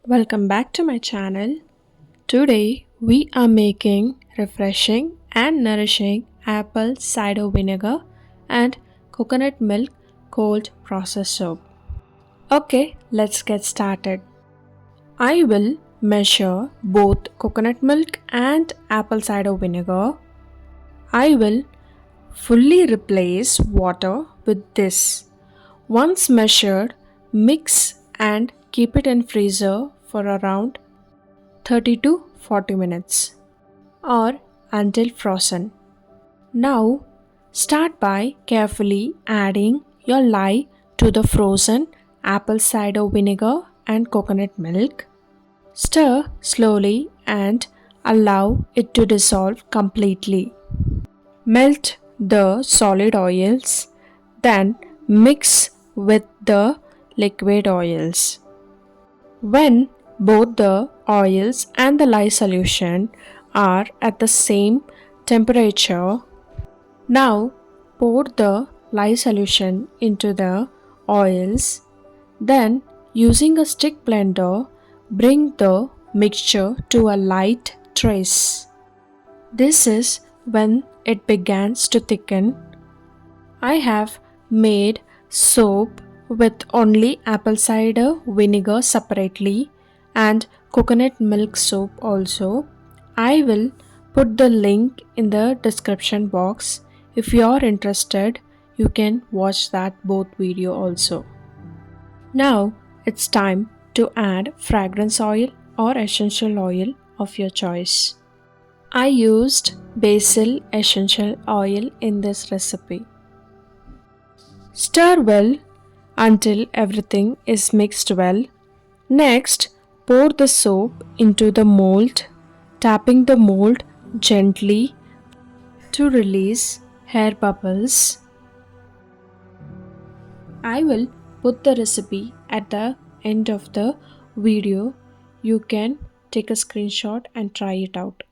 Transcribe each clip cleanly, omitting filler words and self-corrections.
Welcome back to my channel. Today we are making refreshing and nourishing apple cider vinegar and coconut milk cold processed soap. Okay, let's get started. I will measure both coconut milk and apple cider vinegar. I will fully replace water with this. Once measured, mix and keep it in freezer for around 30 to 40 minutes or until frozen. Now, start by carefully adding your lye to the frozen apple cider vinegar and coconut milk. Stir slowly and allow it to dissolve completely. Melt the solid oils, then mix with the liquid oils. When both the oils and the lye solution are at the same temperature, now pour the lye solution into the oils. Then, using a stick blender, bring the mixture to a light trace. This is when it begins to thicken. I have made soap with only apple cider vinegar separately and coconut milk soap also. I will put the link in the description box. If you are interested, you can watch that both video also. Now it's time to add fragrance oil or essential oil of your choice. I used basil essential oil in this recipe. Stir well until everything is mixed well. Next, pour the soap into the mold, tapping the mold gently to release hair bubbles. I will put the recipe at the end of the video. You can take a screenshot and try it out.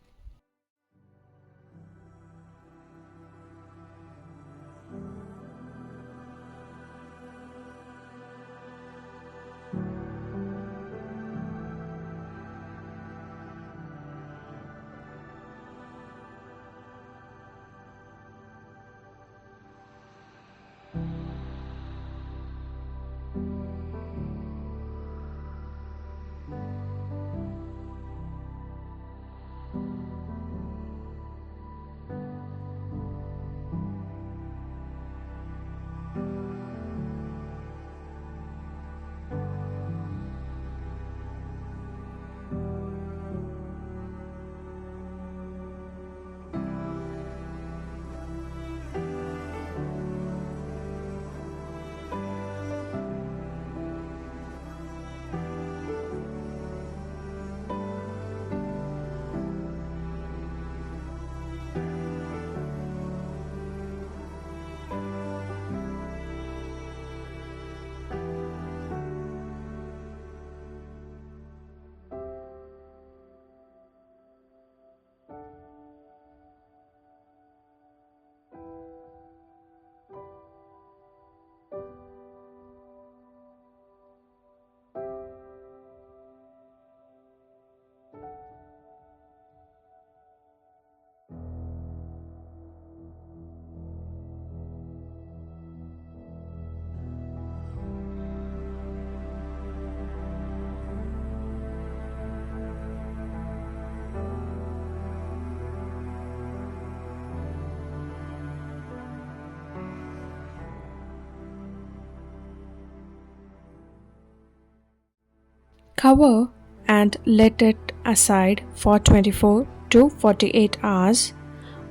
Cover and let it aside for 24 to 48 hours.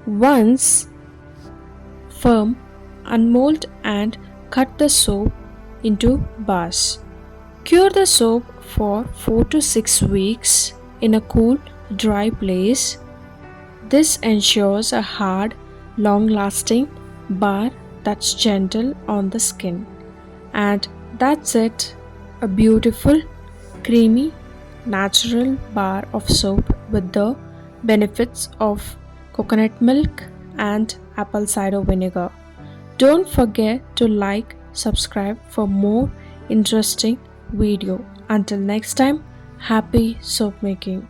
Once firm, unmold and cut the soap into bars. Cure the soap for 4 to 6 weeks in a cool, dry place. This ensures a hard, long-lasting bar that's gentle on the skin. And that's it, a beautiful creamy, natural bar of soap with the benefits of coconut milk and apple cider vinegar. Don't forget to like, subscribe for more interesting video. Until next time, Happy soap making!